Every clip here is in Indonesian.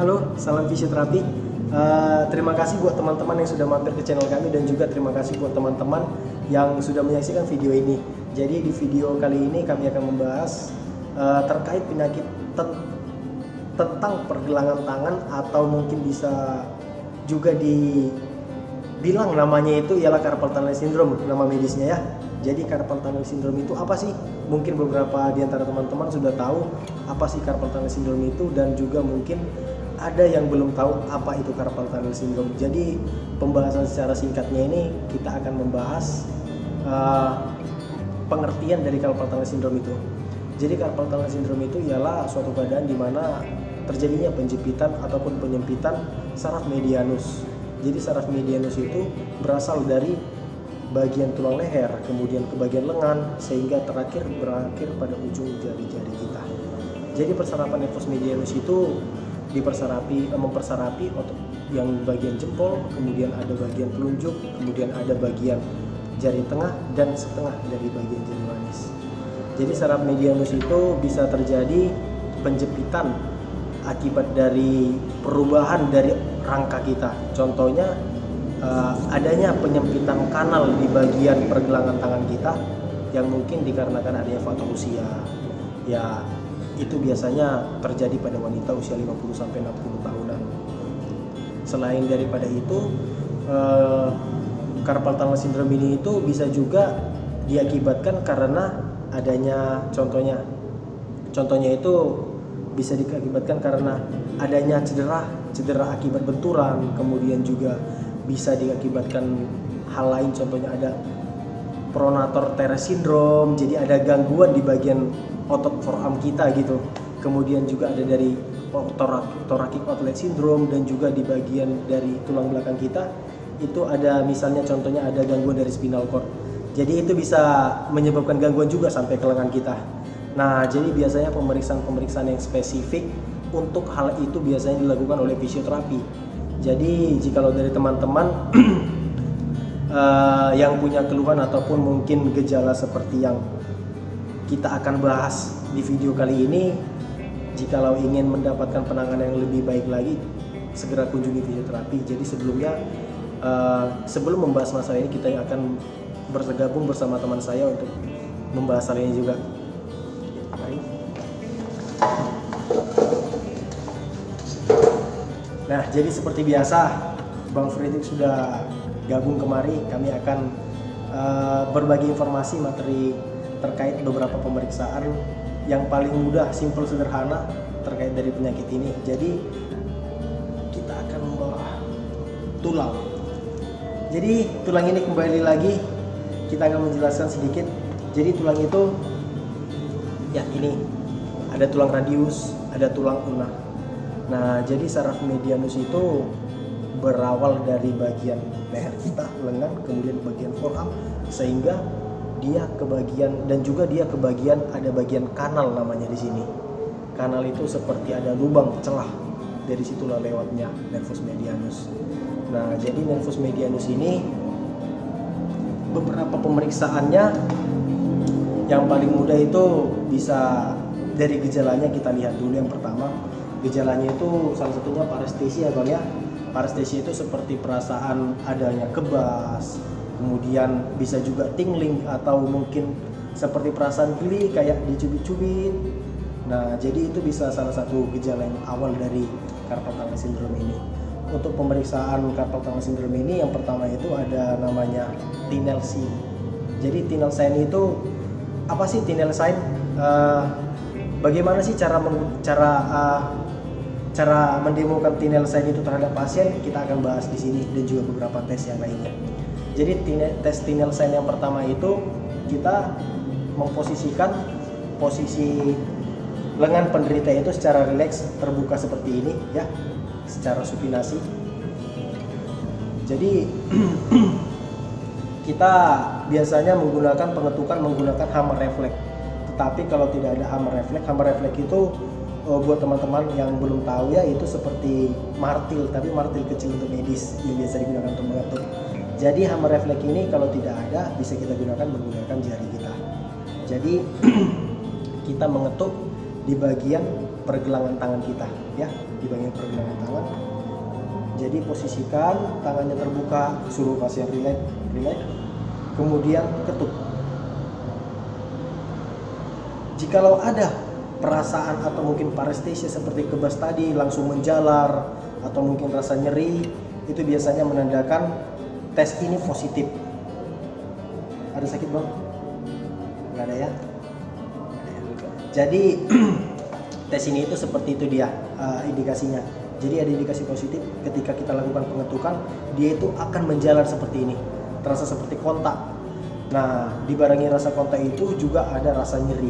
Halo, salam fisioterapi. Terima kasih buat teman-teman yang sudah mampir ke channel kami dan juga terima kasih buat teman-teman yang sudah menyaksikan video ini. Jadi di video kali ini kami akan membahas terkait penyakit tentang pergelangan tangan atau mungkin bisa juga dibilang namanya itu ialah carpal tunnel syndrome, nama medisnya ya. Jadi carpal tunnel syndrome itu apa sih? Mungkin beberapa di antara teman-teman sudah tahu apa sih carpal tunnel syndrome itu dan juga mungkin ada yang belum tahu apa itu carpal tunnel syndrome. Jadi pembahasan secara singkatnya ini kita akan membahas pengertian dari carpal tunnel syndrome itu. Jadi carpal tunnel syndrome itu ialah suatu keadaan di mana terjadinya penjepitan ataupun penyempitan saraf medianus. Jadi saraf medianus itu berasal dari bagian tulang leher, kemudian ke bagian lengan, sehingga berakhir pada ujung jari-jari kita. Jadi persarapan nefus medianus itu mempersarapi otot yang bagian jempol, kemudian ada bagian telunjuk, kemudian ada bagian jari tengah dan setengah dari bagian jari manis. Jadi saraf medianus itu bisa terjadi penjepitan akibat dari perubahan dari rangka kita. Contohnya adanya penyempitan kanal di bagian pergelangan tangan kita yang mungkin dikarenakan adanya faktor usia. Ya, itu biasanya terjadi pada wanita usia 50-60 tahunan. Selain daripada itu, carpal tunnel syndrome ini itu bisa juga diakibatkan karena adanya contohnya itu bisa diakibatkan karena adanya cedera akibat benturan, kemudian juga bisa diakibatkan hal lain, contohnya ada pronator teres syndrome, jadi ada gangguan di bagian otot forearm kita gitu. Kemudian juga ada dari thoracic outlet syndrome dan juga di bagian dari tulang belakang kita itu ada misalnya contohnya ada gangguan dari spinal cord. Jadi itu bisa menyebabkan gangguan juga sampai ke lengan kita. Nah, jadi biasanya pemeriksaan yang spesifik untuk hal itu biasanya dilakukan oleh fisioterapi. Jadi jikalau dari teman-teman yang punya keluhan ataupun mungkin gejala seperti yang kita akan bahas di video kali ini, jikalau ingin mendapatkan penanganan yang lebih baik lagi, segera kunjungi fisioterapi. Jadi sebelum membahas masalah ini, kita akan bergabung bersama teman saya untuk membahas hal ini juga. Nah, jadi seperti biasa, Bang Fredrik sudah gabung kemari. Kami akan berbagi informasi materi terkait beberapa pemeriksaan yang paling mudah, simple, sederhana terkait dari penyakit ini. Jadi kita akan membahas tulang. Jadi tulang ini kembali lagi kita akan menjelaskan sedikit. Jadi tulang itu ya ini ada tulang radius, ada tulang ulna. Nah, jadi saraf medianus itu berawal dari bagian leher kita, lengan, kemudian bagian forearm, sehingga dia ke bagian dan juga dia ke bagian ada bagian kanal namanya di sini. Kanal itu seperti ada lubang celah, dari situlah lewatnya nervus medianus. Nah, jadi nervus medianus ini beberapa pemeriksaannya yang paling mudah itu bisa dari gejalanya kita lihat dulu. Yang pertama, gejalanya itu salah satunya parestesia, Bang ya. Parestesia itu seperti perasaan adanya kebas, kemudian bisa juga tingling atau mungkin seperti perasaan geli kayak dicubit-cubit. Nah, jadi itu bisa salah satu gejala yang awal dari carpal tunnel syndrome ini. Untuk pemeriksaan carpal tunnel syndrome ini yang pertama itu ada namanya Tinel sign. Jadi Tinel sign itu apa sih Tinel sign? Bagaimana sih cara mendemokan Tinel sign itu terhadap pasien? Kita akan bahas di sini dan juga beberapa tes yang lainnya. Jadi tes Tinel sign yang pertama itu kita memposisikan posisi lengan penderita itu secara rileks terbuka seperti ini ya, secara supinasi. Jadi kita biasanya menggunakan pengetukan menggunakan hammer reflex. Tetapi kalau tidak ada hammer reflex itu buat teman-teman yang belum tahu ya, itu seperti martil, tapi martil kecil untuk medis yang biasa digunakan untuk mengetuk. Jadi hammer reflex ini kalau tidak ada bisa kita gunakan menggunakan jari kita. Jadi kita mengetuk di bagian pergelangan tangan kita, ya, di bagian pergelangan tangan. Jadi posisikan tangannya terbuka, suruh pasien relax, kemudian ketuk. Jikalau ada perasaan atau mungkin parestesia seperti kebas tadi langsung menjalar atau mungkin rasa nyeri, itu biasanya menandakan tes ini positif. Ada sakit bang? Nggak ada ya? Jadi tes ini itu seperti itu dia indikasinya. Jadi ada indikasi positif ketika kita lakukan pengetukan, dia itu akan menjalar seperti ini, terasa seperti kontak. Nah, dibarengi rasa kontak itu juga ada rasa nyeri.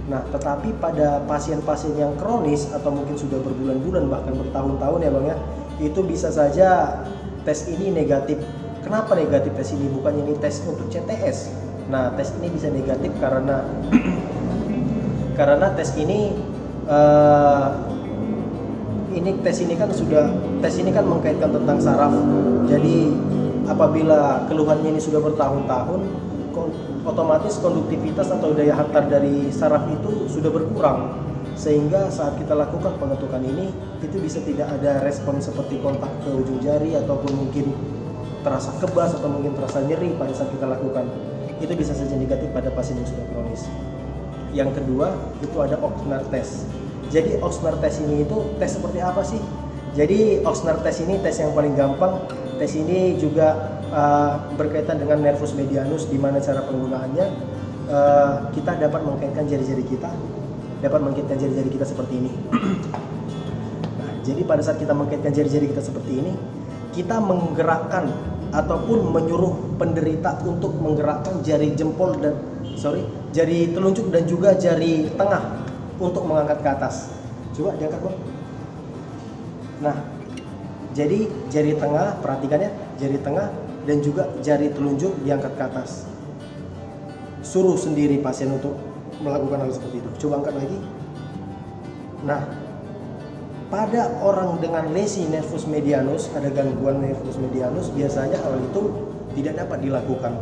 Nah, tetapi pada pasien-pasien yang kronis atau mungkin sudah berbulan-bulan bahkan bertahun-tahun ya bang ya, itu bisa saja tes ini negatif. Kenapa negatif tes ini? Bukannya ini tes untuk CTS. Nah, tes ini bisa negatif karena tes ini tes ini kan mengkaitkan tentang saraf. Jadi apabila keluhannya ini sudah bertahun-tahun, otomatis konduktivitas atau daya hantar dari saraf itu sudah berkurang, sehingga saat kita lakukan pengetukan ini itu bisa tidak ada respon seperti kontak ke ujung jari ataupun mungkin terasa kebas atau mungkin terasa nyeri pada saat kita lakukan. Itu bisa saja negatif pada pasien yang sudah kronis. Yang kedua itu ada Ochsner test. Jadi Ochsner test ini itu tes seperti apa sih? Jadi Ochsner test ini tes yang paling gampang. Tes ini juga berkaitan dengan nervus medianus, di mana cara penggunaannya kita dapat mengkaitkan jari-jari kita, seperti ini. Nah, jadi pada saat kita mengkaitkan jari-jari kita seperti ini, kita menggerakkan ataupun menyuruh penderita untuk menggerakkan jari telunjuk dan juga jari tengah untuk mengangkat ke atas. Coba diangkat bang. Nah, jadi jari tengah, perhatikan ya, jari tengah dan juga jari telunjuk diangkat ke atas. Suruh sendiri pasien untuk melakukan hal seperti itu. Coba angkat lagi. Nah, pada orang dengan lesi nervus medianus, ada gangguan nervus medianus, biasanya hal itu tidak dapat dilakukan.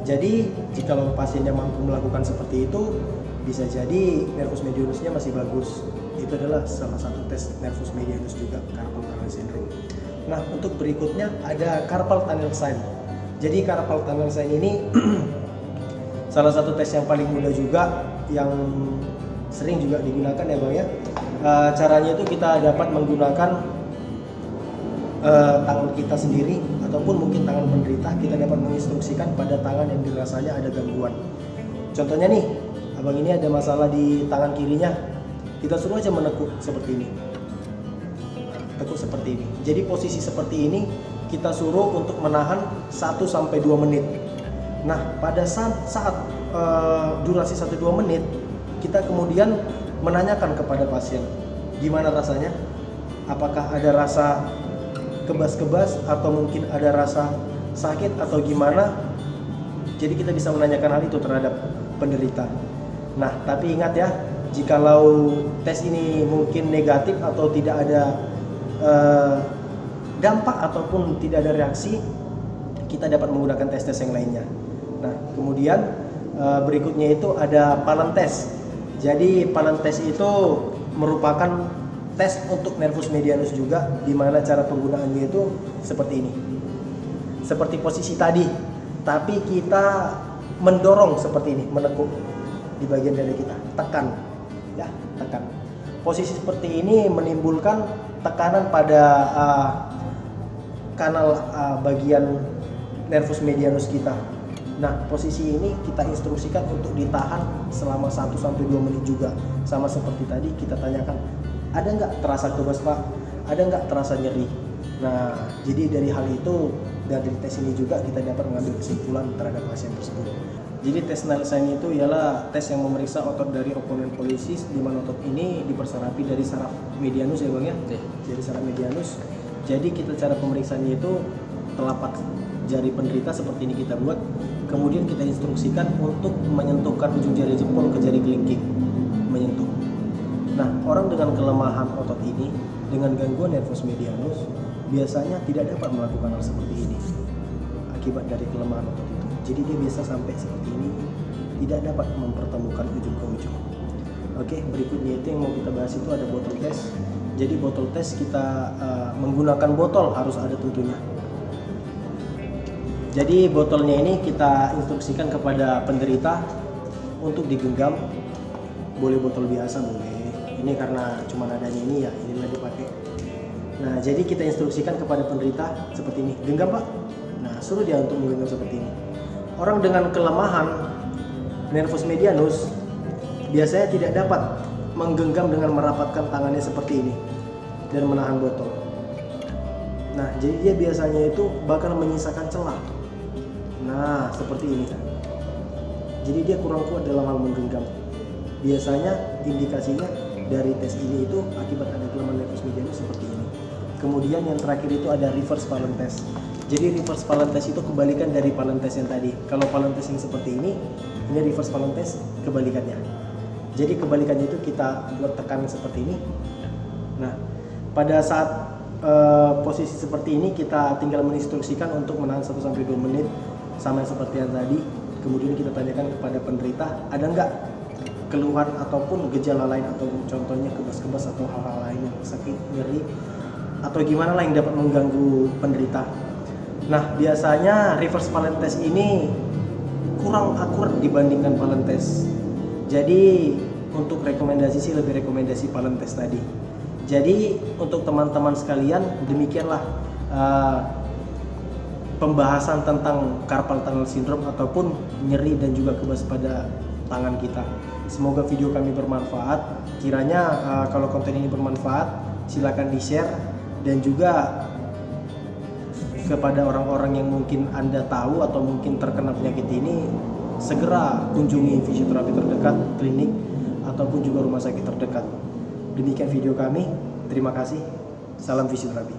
Jadi, jika pasiennya mampu melakukan seperti itu, bisa jadi nervus medianusnya masih bagus. Itu adalah salah satu tes nervus medianus juga, carpal tunnel syndrome. Nah, untuk berikutnya ada carpal tunnel sign. Jadi carpal tunnel sign ini salah satu tes yang paling mudah juga, yang sering juga digunakan ya bang ya. Caranya itu kita dapat menggunakan tangan kita sendiri ataupun mungkin tangan penderita, kita dapat menginstruksikan pada tangan yang dirasanya ada gangguan. Contohnya nih, abang ini ada masalah di tangan kirinya, kita suruh aja menekuk seperti ini, tekuk seperti ini. Jadi posisi seperti ini kita suruh untuk menahan 1-2 menit. Nah, pada saat durasi 1-2 menit, kita kemudian menanyakan kepada pasien, gimana rasanya? Apakah ada rasa kebas-kebas atau mungkin ada rasa sakit atau gimana? Jadi kita bisa menanyakan hal itu terhadap penderita. Nah, tapi ingat ya, jikalau tes ini mungkin negatif atau tidak ada dampak ataupun tidak ada reaksi, kita dapat menggunakan tes-tes yang lainnya. Nah, kemudian berikutnya itu ada Palan test. Jadi Palan test itu merupakan tes untuk nervus medianus juga, di mana cara penggunaannya itu seperti ini. Seperti posisi tadi, tapi kita mendorong seperti ini, menekuk di bagian dada kita, tekan, ya, tekan. Posisi seperti ini menimbulkan tekanan pada kanal bagian nervus medianus kita. Nah, posisi ini kita instruksikan untuk ditahan selama 1-2 menit juga. Sama seperti tadi kita tanyakan, ada nggak terasa kebas pak? Ada nggak terasa nyeri? Nah, jadi dari hal itu, dari tes ini juga kita dapat mengambil kesimpulan terhadap pasien tersebut. Jadi tes Nielsen itu ialah tes yang memeriksa otot dari oponen polisis, di mana otot ini diperserapi dari saraf medianus ya bang ya, dari saraf medianus. Jadi kita cara pemeriksaannya itu telapak jari penderita seperti ini kita buat, kemudian kita instruksikan untuk menyentuhkan ujung jari jempol ke jari kelingking, menyentuh. Nah, orang dengan kelemahan otot ini, dengan gangguan nervus medianus, biasanya tidak dapat melakukan hal seperti ini akibat dari kelemahan otot itu. Jadi dia biasa sampai seperti ini, tidak dapat mempertemukan ujung ke ujung. Oke, berikutnya itu yang mau kita bahas itu ada botol test. Jadi botol test kita menggunakan botol harus ada tentunya. Jadi botolnya ini kita instruksikan kepada penderita untuk digenggam. Boleh botol biasa boleh. Ini karena cuma adanya ini ya, inilah dipakai. Nah, jadi kita instruksikan kepada penderita seperti ini. Genggam Pak. Nah, suruh dia untuk menggenggam seperti ini. Orang dengan kelemahan nervus medianus biasanya tidak dapat menggenggam dengan merapatkan tangannya seperti ini dan menahan botol. Nah, jadi dia biasanya itu bakal menyisakan celah. Nah, seperti ini kan. Jadi dia kurang kuat dalam hal menggenggam. Biasanya indikasinya dari tes ini itu akibat ada kelemahan nervus medianus seperti ini. Kemudian yang terakhir itu ada reverse Pallen test. Jadi reverse Pallen test itu kebalikan dari Pallen test yang tadi. Kalau Pallen test yang seperti ini reverse Pallen test kebalikannya. Jadi kebalikannya itu kita buat tekanan seperti ini. Nah, pada saat posisi seperti ini kita tinggal menginstruksikan untuk menahan 1-2 menit sama seperti yang tadi. Kemudian kita tanyakan kepada penderita ada nggak keluhan ataupun gejala lain, atau contohnya kebas-kebas atau hal-hal lain yang sakit, nyeri atau gimana lah yang dapat mengganggu penderita. Nah, biasanya reverse Pallen test ini kurang akurat dibandingkan Pallen test. Jadi untuk rekomendasi sih lebih rekomendasi Pallen test tadi. Jadi untuk teman-teman sekalian demikianlah pembahasan tentang carpal tunnel syndrome ataupun nyeri dan juga kebas pada tangan kita. Semoga video kami bermanfaat. Kiranya kalau konten ini bermanfaat, silakan di-share dan juga kepada orang-orang yang mungkin Anda tahu atau mungkin terkena penyakit ini, segera kunjungi fisioterapi terdekat, klinik ataupun juga rumah sakit terdekat. Demikian video kami. Terima kasih. Salam fisioterapi.